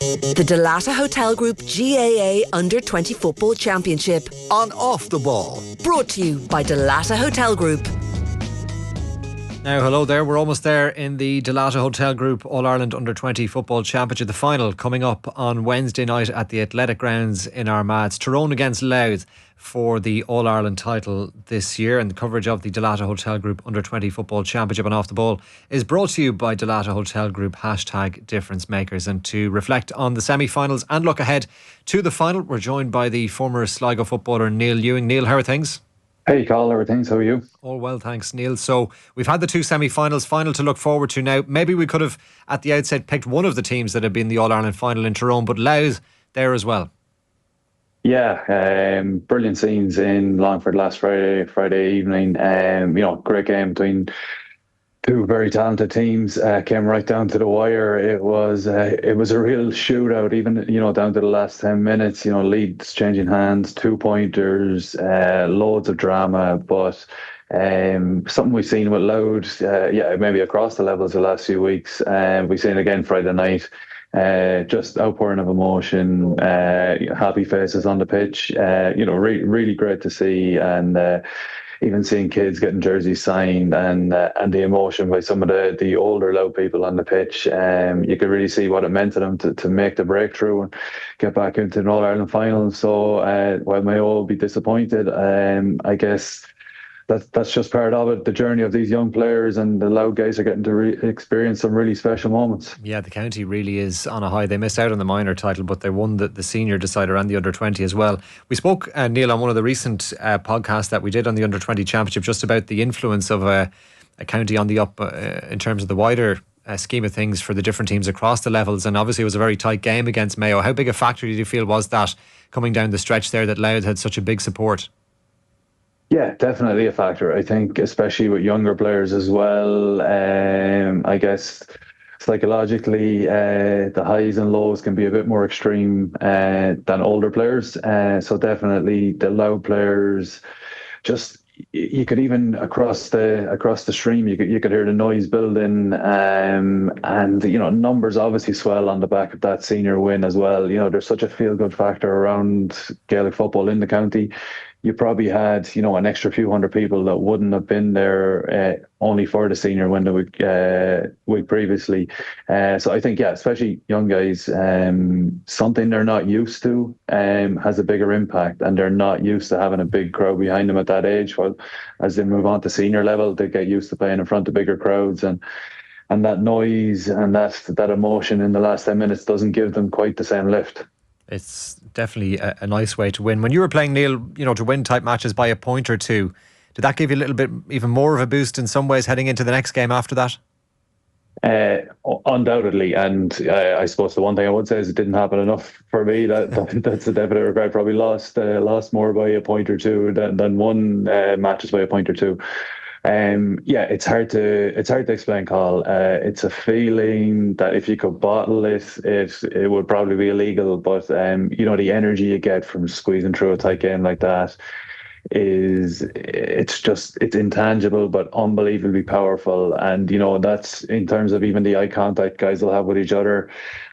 The Dalata Hotel Group GAA Under-20 Football Championship. On Off the Ball. Brought to you by Dalata Hotel Group. Now, hello there. We're almost there in the Dalata Hotel Group All-Ireland Under-20 Football Championship. The final coming up on Wednesday night at the Athletic Grounds in Armagh. It's Tyrone against Louth for the All-Ireland title this year, and the coverage of the Dalata Hotel Group Under-20 Football Championship on Off the Ball is brought to you by Dalata Hotel Group #Difference Makers. And to reflect on the semi-finals and look ahead to the final, we're joined by the former Sligo footballer Neil Ewing. Neil, how are things? Hey Carl, how are things? How are you? All well, thanks, Neil. So we've had the two semi-finals, final to look forward to now. Maybe we could have at the outset picked one of the teams that had been the All-Ireland final in Tyrone, but Louth there as well. Yeah, brilliant scenes in Longford last Friday evening. Great game between two very talented teams. Came right down to the wire. It was a real shootout, even down to the last 10 minutes. Leads changing hands, 2-pointers, loads of drama, but something we've seen with Louth, maybe across the levels the last few weeks. We've seen it again Friday night. Just outpouring of emotion, happy faces on the pitch. Really great to see, and even seeing kids getting jerseys signed and the emotion by some of the older Louth people on the pitch. You could really see what it meant to them to make the breakthrough and get back into an All-Ireland final. So while Mayo will be disappointed, I guess that's just part of it. The journey of these young players, and the Louth guys are getting to experience some really special moments. Yeah, the county really is on a high. They missed out on the minor title, but they won the senior decider and the under-20 as well. We spoke, Neil, on one of the recent podcasts that we did on the under-20 championship just about the influence of a county on the up in terms of the wider scheme of things for the different teams across the levels. And obviously it was a very tight game against Mayo. How big a factor did you feel was that coming down the stretch there, that Louth had such a big support? Yeah, definitely a factor. I think especially with younger players as well. I guess psychologically, the highs and lows can be a bit more extreme than older players. So definitely the Louth players, just you could even across the stream, you could hear the noise building, and numbers obviously swell on the back of that senior win as well. There's such a feel good factor around Gaelic football in the county. You probably had, an extra few hundred people that wouldn't have been there only for the senior win the week previously. So I think, especially young guys, something they're not used to has a bigger impact, and they're not used to having a big crowd behind them at that age. Well, as they move on to senior level, they get used to playing in front of bigger crowds, and that noise and that emotion in the last 10 minutes doesn't give them quite the same lift. It's definitely a nice way to win. When you were playing, Neil, to win type matches by a point or two, did that give you a little bit even more of a boost in some ways heading into the next game after that? Undoubtedly, and I suppose the one thing I would say is it didn't happen enough for me. That's a definite regret. Probably lost more by a point or two than won matches by a point or two. It's hard to explain, Carl. It's a feeling that if you could bottle it would probably be illegal. But the energy you get from squeezing through a tight game like that it's intangible but unbelievably powerful. And that's in terms of even the eye contact guys will have with each other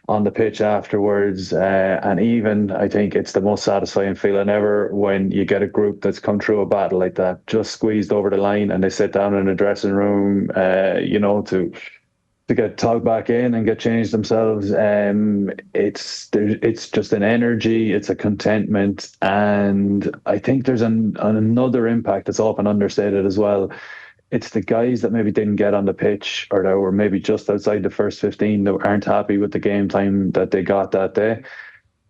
on the pitch afterwards, and even I think it's the most satisfying feeling ever when you get a group that's come through a battle like that, just squeezed over the line, and they sit down in a dressing room to get tugged back in and get changed themselves. It's just an energy, it's a contentment, and I think there's another impact that's often understated as well. It's the guys that maybe didn't get on the pitch, or that were maybe just outside the first 15, that aren't happy with the game time that they got that day.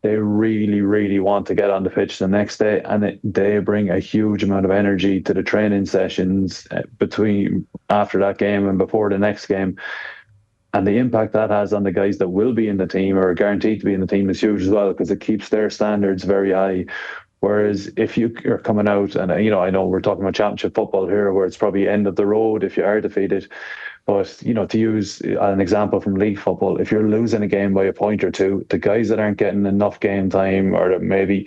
They really, really want to get on the pitch the next day, and they bring a huge amount of energy to the training sessions between after that game and before the next game. And the impact that has on the guys that will be in the team or are guaranteed to be in the team is huge as well, because it keeps their standards very high. Whereas if you are coming out, and I know we're talking about championship football here, where it's probably end of the road if you are defeated. But, to use an example from league football, if you're losing a game by a point or two, the guys that aren't getting enough game time, or that maybe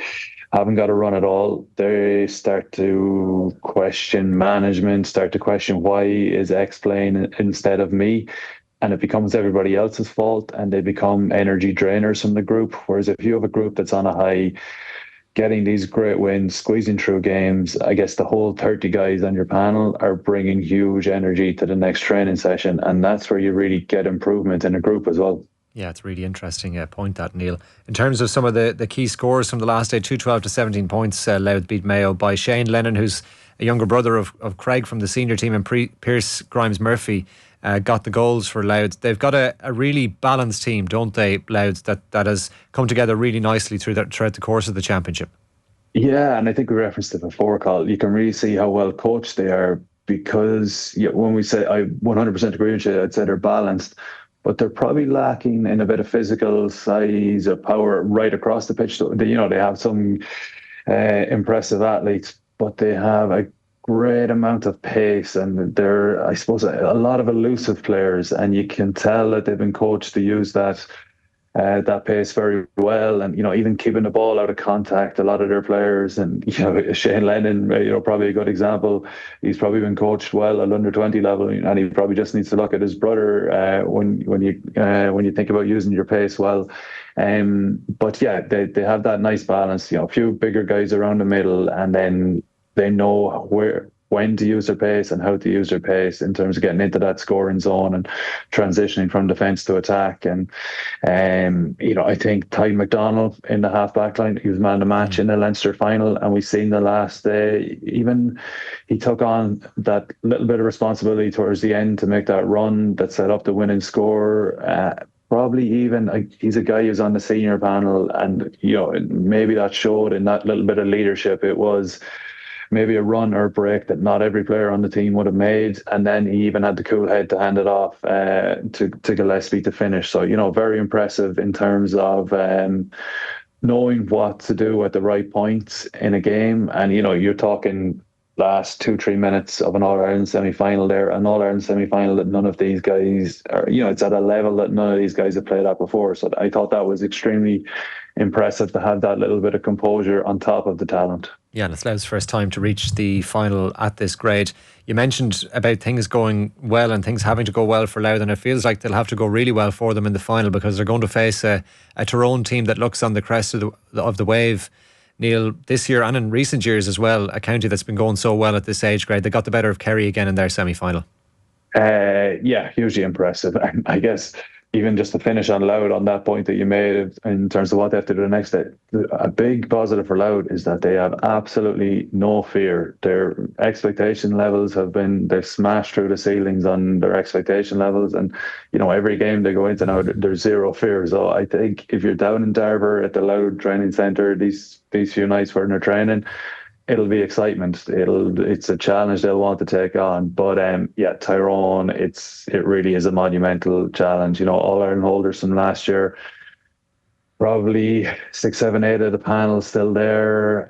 haven't got a run at all, they start to question management, start to question, why is X playing instead of me? and it becomes everybody else's fault and they become energy drainers from the group. Whereas if you have a group that's on a high, getting these great wins, squeezing through games, I guess the whole 30 guys on your panel are bringing huge energy to the next training session. And that's where you really get improvement in a group as well. Yeah, it's a really interesting point, that, Neil. In terms of some of the key scores from the last day, 212 to 17 points, Louth beat Mayo by Shane Lennon, who's a younger brother of Craig from the senior team, and Pierce Grimes Murphy got the goals for Louth. They've got a really balanced team, don't they, Louth, that has come together really nicely throughout the course of the championship. Yeah, and I think we referenced it before, Carl. You can really see how well coached they are because when we say, I 100% agree with you, I'd say they're balanced, but they're probably lacking in a bit of physical size or power right across the pitch. They have some impressive athletes, but they have a great amount of pace, and they're, I suppose, a lot of elusive players, and you can tell that they've been coached to use that pace very well, and even keeping the ball out of contact. A lot of their players, and Shane Lennon, probably a good example. He's probably been coached well at under-20 level, and he probably just needs to look at his brother when you think about using your pace well. But yeah, they have that nice balance. A few bigger guys around the middle, and then they know when to use their pace and how to use their pace in terms of getting into that scoring zone and transitioning from defence to attack. And I think Ty McDonald in the half-back line, he was man of the match in the Leinster final, and we've seen the last day, even he took on that little bit of responsibility towards the end to make that run that set up the winning score. Probably even he's a guy who's on the senior panel, and maybe that showed in that little bit of leadership. It was maybe a run or a break that not every player on the team would have made, and then he even had the cool head to hand it off to Gillespie to finish. So very impressive in terms of knowing what to do at the right points in a game. And you're talking last 2-3 minutes of an All-Ireland semi-final there, an All-Ireland semi-final that none of these guys are, it's at a level that none of these guys have played at before. So I thought that was extremely impressive to have that little bit of composure on top of the talent. Yeah, and it's Louth's first time to reach the final at this grade. You mentioned about things going well and things having to go well for Louth, and it feels like they'll have to go really well for them in the final, because they're going to face a Tyrone team that looks on the crest of the wave, Neil, this year and in recent years as well. A county that's been going so well at this age grade. They got the better of Kerry again in their semi-final. Yeah, hugely impressive. I guess even just to finish on Louth on that point that you made in terms of what they have to do the next day, a big positive for Louth is that they have absolutely no fear. Their expectation levels they've smashed through the ceilings on their expectation levels, and every game they go into now, there's zero fear. So I think if you're down in Darver at the Louth training centre these few nights when they're training, it'll be excitement. It's a challenge they'll want to take on. But Tyrone, it really is a monumental challenge. All-Ireland holders from last year, probably 6, 7, 8 of the panel still there.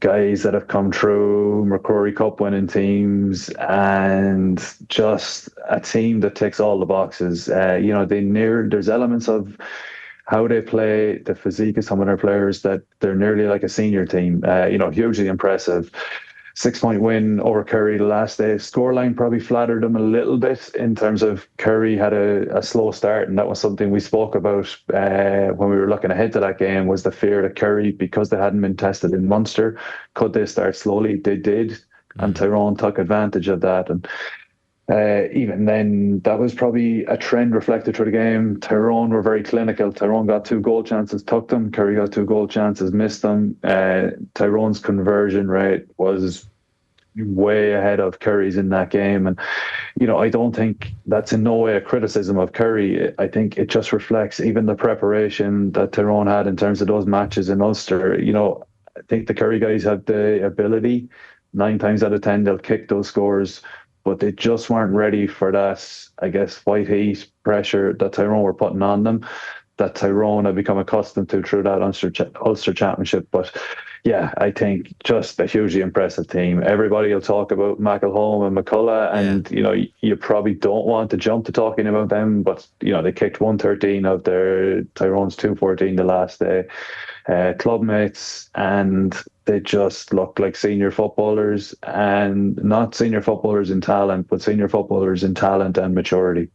Guys that have come through, McCrory Cup winning teams, and just a team that ticks all the boxes. There's elements of how they play, the physique of some of their players, that they're nearly like a senior team. Hugely impressive. 6-point win over Kerry the last day. Scoreline probably flattered them a little bit in terms of Kerry had a slow start, and that was something we spoke about when we were looking ahead to that game, was the fear that Kerry, because they hadn't been tested in Munster, could they start slowly? They did, and Tyrone took advantage of that. And even then, that was probably a trend reflected through the game. Tyrone were very clinical. Tyrone got 2 goal chances, took them. Kerry got 2 goal chances, missed them. Tyrone's conversion rate was way ahead of Kerry's in that game. And, I don't think that's in no way a criticism of Kerry. I think it just reflects even the preparation that Tyrone had in terms of those matches in Ulster. I think the Kerry guys have the ability. 9 times out of 10, they'll kick those scores, but they just weren't ready for that, I guess, white heat pressure that Tyrone were putting on them, that Tyrone had become accustomed to through that Ulster Championship. But yeah, I think just a hugely impressive team. Everybody will talk about McElholm and McCullough, and you probably don't want to jump to talking about them, but they kicked 113 of their Tyrone's 214 the last day. Club mates, and they just look like senior footballers, and not senior footballers in talent, but senior footballers in talent and maturity.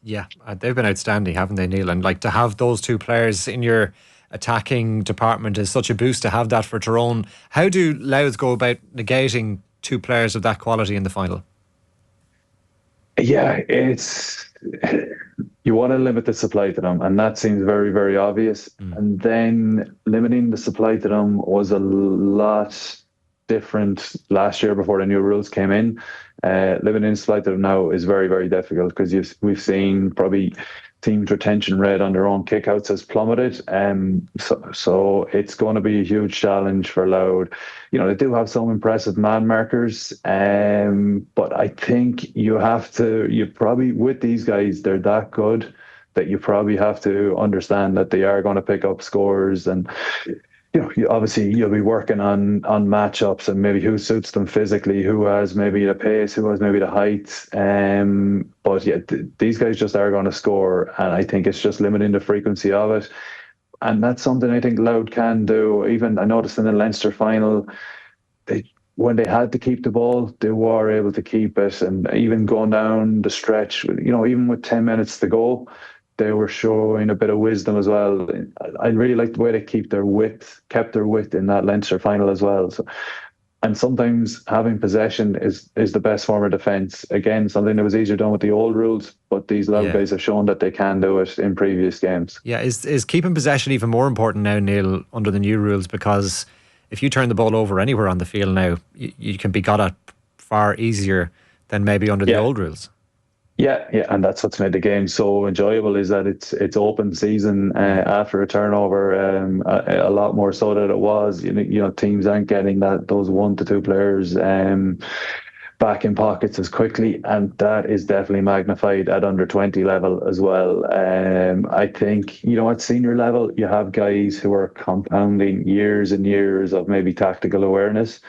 Yeah, they've been outstanding, haven't they, Neil? And like to have those two players in your attacking department is such a boost to have that for Tyrone. How do Louth go about negating two players of that quality in the final? Yeah, it's you want to limit the supply to them, and that seems very, very obvious. Mm. And then limiting the supply to them was a lot different last year before the new rules came in. Limiting the supply to them now is very, very difficult because we've seen probably teams' retention rate on their own kickouts has plummeted. So it's going to be a huge challenge for Loud. They do have some impressive man markers, but I think you probably, with these guys, they're that good that you probably have to understand that they are going to pick up scores. And obviously you'll be working on matchups and maybe who suits them physically, who has maybe the pace, who has maybe the height. But yeah, these guys just are going to score, and I think it's just limiting the frequency of it. And that's something I think Loud can do. Even I noticed in the Leinster final, they when they had to keep the ball, they were able to keep it, and even going down the stretch, even with 10 minutes to go, they were showing a bit of wisdom as well. I really like the way they kept their wit in that Leinster final as well. So, and sometimes having possession is the best form of defence. Again, something that was easier done with the old rules, but these Loud Yeah. guys have shown that they can do it in previous games. Yeah, is keeping possession even more important now, Neil, under the new rules? Because if you turn the ball over anywhere on the field now, you can be got at far easier than maybe under the Yeah, old rules. yeah, and that's what's made the game so enjoyable is that it's open season after a turnover, a lot more so than it was. Teams aren't getting those 1 to 2 players back in pockets as quickly, and that is definitely magnified at under 20 level as well. I think at senior level you have guys who are compounding years and years of maybe tactical awareness.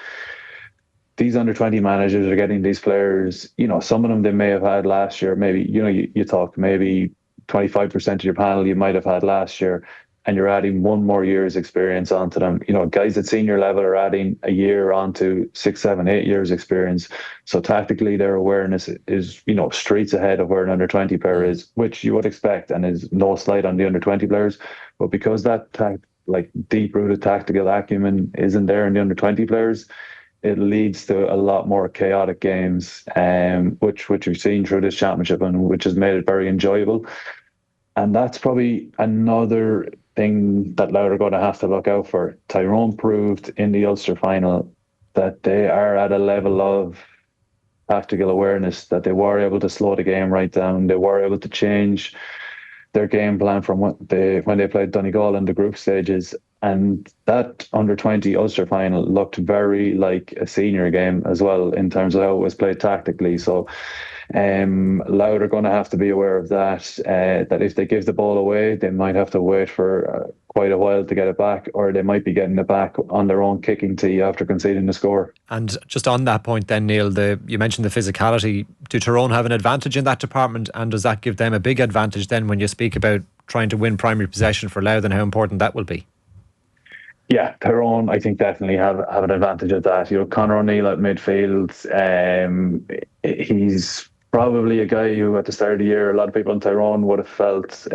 These under 20 managers are getting these players, some of them they may have had last year. Maybe, you talk maybe 25% of your panel you might have had last year, and you're adding 1 more year's experience onto them. Guys at senior level are adding a year onto 6, 7, 8 years experience. So tactically, their awareness is, streets ahead of where an under 20 player is, which you would expect, and is no slight on the under 20 players. But because that like deep rooted tactical acumen isn't there in the under 20 players, it leads to a lot more chaotic games, which we've seen through this championship, and which has made it very enjoyable. And that's probably another thing that Louth are going to have to look out for. Tyrone proved in the Ulster final that they are at a level of tactical awareness, that they were able to slow the game right down. They were able to change their game plan from when they played Donegal in the group stages. And that under 20 Ulster final looked very like a senior game as well in terms of how it was played tactically. So Louth are going to have to be aware of that, that if they give the ball away, they might have to wait for quite a while to get it back, or they might be getting it back on their own kicking tee after conceding the score. And just on that point then, Neil, you mentioned the physicality. Do Tyrone have an advantage in that department, and does that give them a big advantage then when you speak about trying to win primary possession for Louth and how important that will be? Yeah, Tyrone, I think, definitely have an advantage of that. Conor O'Neill at midfield, he's probably a guy who at the start of the year a lot of people in Tyrone would have felt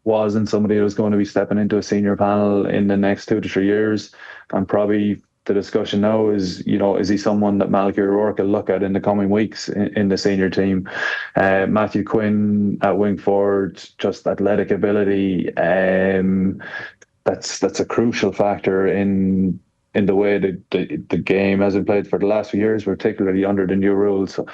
wasn't somebody who was going to be stepping into a senior panel in the next 2 to 3 years. And probably the discussion now is, is he someone that Malachy O'Rourke will look at in the coming weeks in the senior team? Matthew Quinn at wing forward, just athletic ability. That's a crucial factor in the way the game has been played for the last few years, particularly under the new rules. So,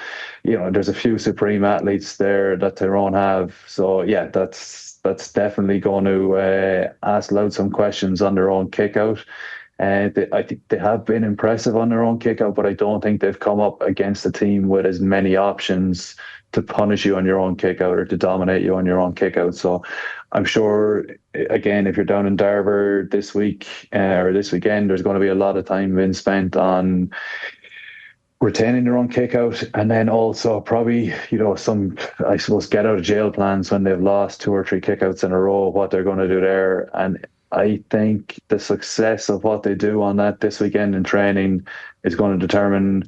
there's a few supreme athletes there that Tyrone have. So yeah, that's definitely going to ask Louth some questions on their own kick out. I think they have been impressive on their own kick out, but I don't think they've come up against a team with as many options to punish you on your own kick out or to dominate you on your own kick out. So I'm sure, again, if you're down in Darver this week or this weekend, there's going to be a lot of time being spent on retaining their own kick out, and then also probably, some, I suppose, get out of jail plans when they've lost 2 or 3 kickouts in a row, what they're going to do there. And I think the success of what they do on that this weekend in training is going to determine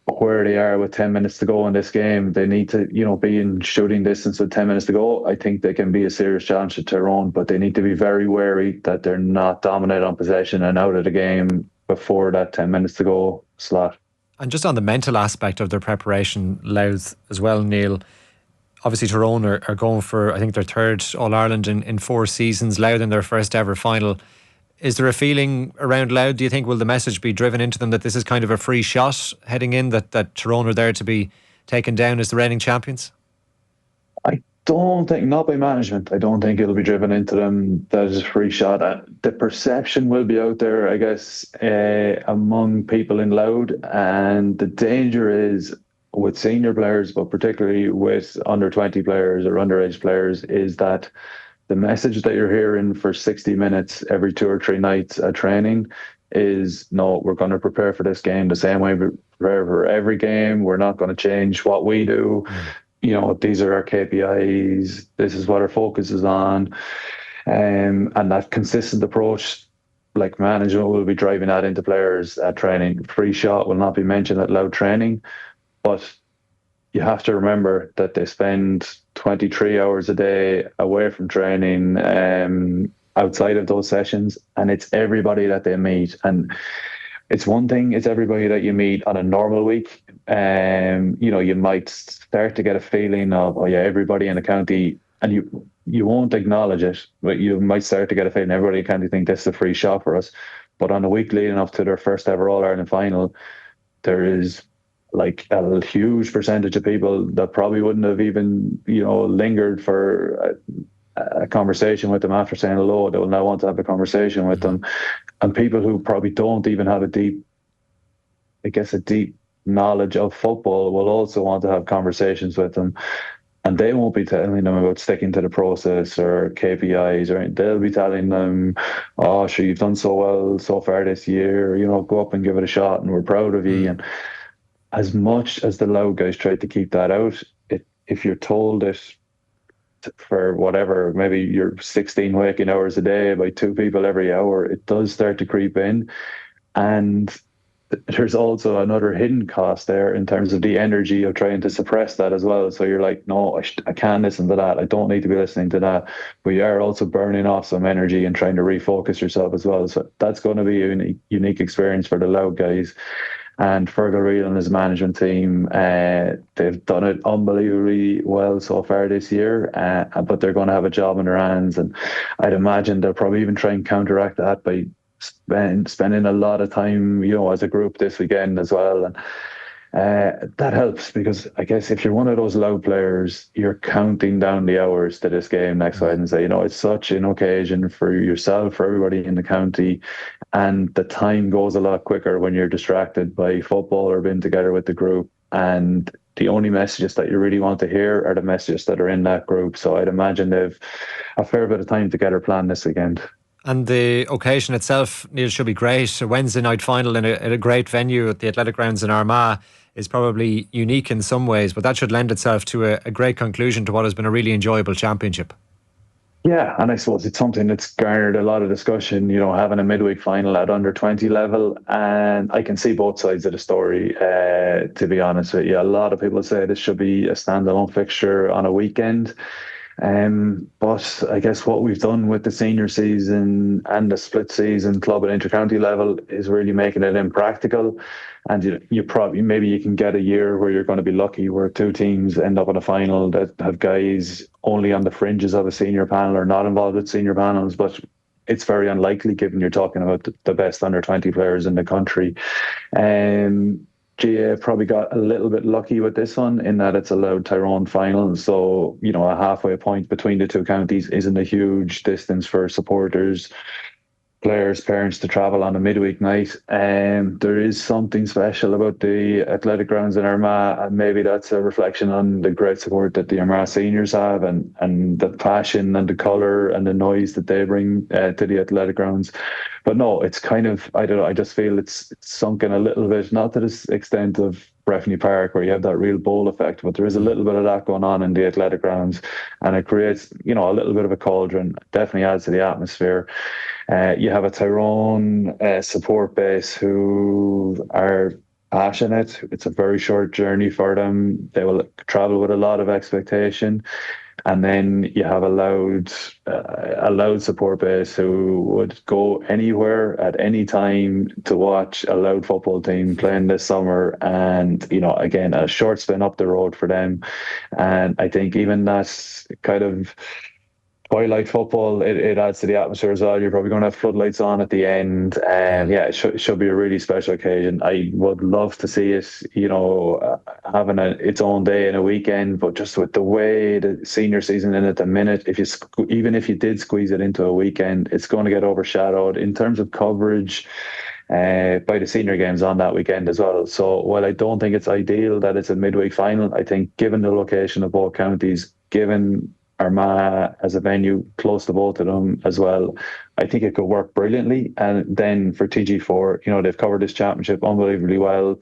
where they are with 10 minutes to go in this game. They need to, be in shooting distance with 10 minutes to go. I think they can be a serious challenge to Tyrone, but they need to be very wary that they're not dominant on possession and out of the game before that 10 minutes to go slot. And just on the mental aspect of their preparation, Louth as well, Neil. Obviously, Tyrone are going for, I think, their third All-Ireland in 4 seasons, Louth in their first ever final. Is there a feeling around Louth, do you think, will the message be driven into them that this is kind of a free shot heading in, that Tyrone are there to be taken down as the reigning champions? I don't think, not by management. I don't think it'll be driven into them that it's a free shot. The perception will be out there, I guess, among people in Louth. And the danger is with senior players, but particularly with under 20 players or underage players, is that the message that you're hearing for 60 minutes every 2 or 3 nights at training is, no, we're going to prepare for this game the same way we prepare for every game. We're not going to change what we do. These are our KPIs. This is what our focus is on. And that consistent approach, like management will be driving that into players at training. Free shot will not be mentioned at Louth training, but you have to remember that they spend 23 hours a day away from training, outside of those sessions, and it's everybody that they meet. And it's one thing, it's everybody that you meet on a normal week. You might start to get a feeling of, oh yeah, everybody in the county, and you won't acknowledge it, but you might start to get a feeling everybody in the county think this is a free shot for us. But on the week leading up to their first ever All-Ireland final, there is like a huge percentage of people that probably wouldn't have even, lingered for a conversation with them after saying hello. They will now want to have a conversation with them. And people who probably don't even have a deep knowledge of football will also want to have conversations with them. And they won't be telling them about sticking to the process or KPIs, or they'll be telling them, oh, sure, you've done so well so far this year, go up and give it a shot and we're proud of you. And as much as the Louth guys try to keep that out, if you're told it for whatever, maybe you're 16 waking hours a day by 2 people every hour, it does start to creep in. And there's also another hidden cost there in terms of the energy of trying to suppress that as well. So you're like, no, I can't listen to that. I don't need to be listening to that. But you are also burning off some energy and trying to refocus yourself as well. So that's going to be a unique experience for the Louth guys. And Fergal Reid and his management team, they've done it unbelievably well so far this year, but they're going to have a job in their hands. And I'd imagine they'll probably even try and counteract that by spending a lot of time, as a group this weekend as well. And that helps, because I guess if you're one of those Louth players, you're counting down the hours to this game next Wednesday. It's such an occasion for yourself, for everybody in the county, and the time goes a lot quicker when you're distracted by football or being together with the group. And the only messages that you really want to hear are the messages that are in that group. So I'd imagine they've a fair bit of time together planned this weekend. And the occasion itself, Neil, should be great. A Wednesday night final in a great venue at the Athletic Grounds in Armagh is probably unique in some ways, but that should lend itself to a great conclusion to what has been a really enjoyable championship. Yeah, and I suppose it's something that's garnered a lot of discussion, having a midweek final at under 20 level. And I can see both sides of the story, to be honest with you. A lot of people say this should be a standalone fixture on a weekend. But I guess what we've done with the senior season and the split season club and intercounty level is really making it impractical. And you probably, maybe you can get a year where you're going to be lucky where 2 teams end up in a final that have guys only on the fringes of a senior panel or not involved with senior panels. But it's very unlikely, given you're talking about the best under 20 players in the country. GA probably got a little bit lucky with this one in that it's allowed Tyrone final. So, a halfway point between the 2 counties isn't a huge distance for supporters, players, parents to travel on a midweek night. There is something special about the Athletic Grounds in Armagh, and maybe that's a reflection on the great support that the Armagh seniors have and the passion and the colour and the noise that they bring to the Athletic Grounds. But no, it's kind of, I don't know, I just feel it's sunken a little bit, not to the extent of Breffni Park where you have that real bowl effect, but there is a little bit of that going on in the Athletic Grounds, and it creates, a little bit of a cauldron. Definitely adds to the atmosphere. You have a Tyrone support base who are passionate. It's a very short journey for them. They will travel with a lot of expectation. And then you have a loud support base who would go anywhere at any time to watch a loud football team playing this summer. And, again, a short spin up the road for them. And I think even that's kind of twilight football, it adds to the atmosphere as well. You're probably going to have floodlights on at the end. And yeah, it should be a really special occasion. I would love to see it, having its own day and a weekend, but just with the way the senior season in at the minute, even if you did squeeze it into a weekend, it's going to get overshadowed in terms of coverage by the senior games on that weekend as well. So while I don't think it's ideal that it's a midweek final, I think given the location of both counties, given Armagh as a venue close to both of them as well, I think it could work brilliantly. And then for TG4, they've covered this championship unbelievably well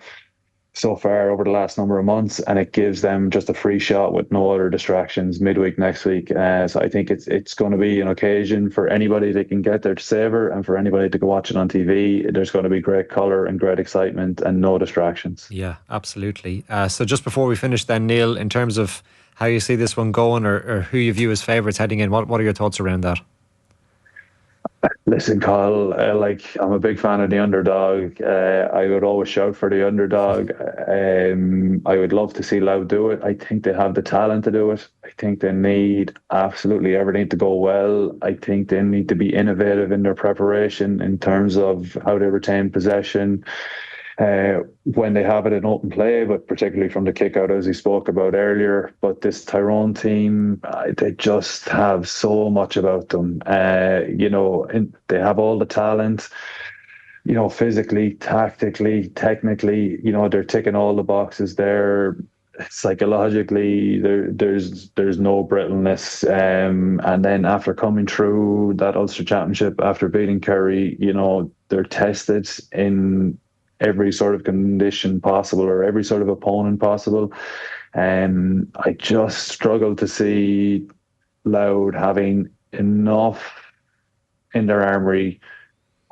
so far over the last number of months, and it gives them just a free shot with no other distractions midweek next week. So I think it's going to be an occasion for anybody that can get there to savour, and for anybody to go watch it on TV. There's going to be great colour and great excitement and no distractions. Yeah, absolutely. So just before we finish then, Neil, in terms of how you see this one going, or who you view as favourites heading in, what are your thoughts around that? Listen, Carl, I'm a big fan of the underdog. I would always shout for the underdog. I would love to see Louth do it. I think they have the talent to do it. I think they need absolutely everything to go well. I think they need to be innovative in their preparation in terms of how they retain possession when they have it in open play, but particularly from the kick out, as we spoke about earlier. But this Tyrone team, they just have so much about them. They have all the talent, physically, tactically, technically, they're ticking all the boxes there. Psychologically, there's no brittleness. And then after coming through that Ulster Championship, after beating Kerry, they're tested in every sort of condition possible, or every sort of opponent possible. And I just struggle to see Louth having enough in their armoury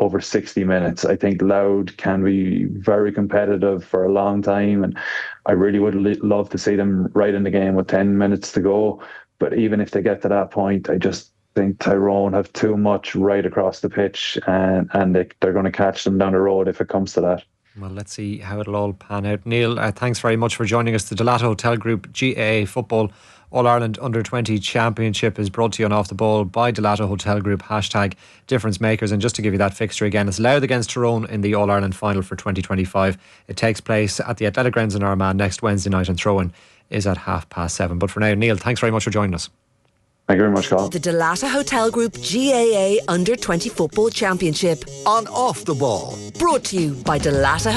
over 60 minutes. I think Louth can be very competitive for a long time, and I really would love to see them right in the game with 10 minutes to go. But even if they get to that point, I just think Tyrone have too much right across the pitch, and they're going to catch them down the road if it comes to that. Well, let's see how it'll all pan out. Neil, thanks very much for joining us. The Dalata Hotel Group GAA Football All-Ireland Under-20 Championship is brought to you on Off the Ball by Dalata Hotel Group, #Difference Makers. And just to give you that fixture again, it's Louth against Tyrone in the All-Ireland final for 2025. It takes place at the Athletic Grounds in Armagh next Wednesday night, and throw-in is at 7:30. But for now, Neil, thanks very much for joining us. Thank you very much, Colin. The Dalata Hotel Group GAA Under-20 Football Championship on Off the Ball. brought to you by Dalata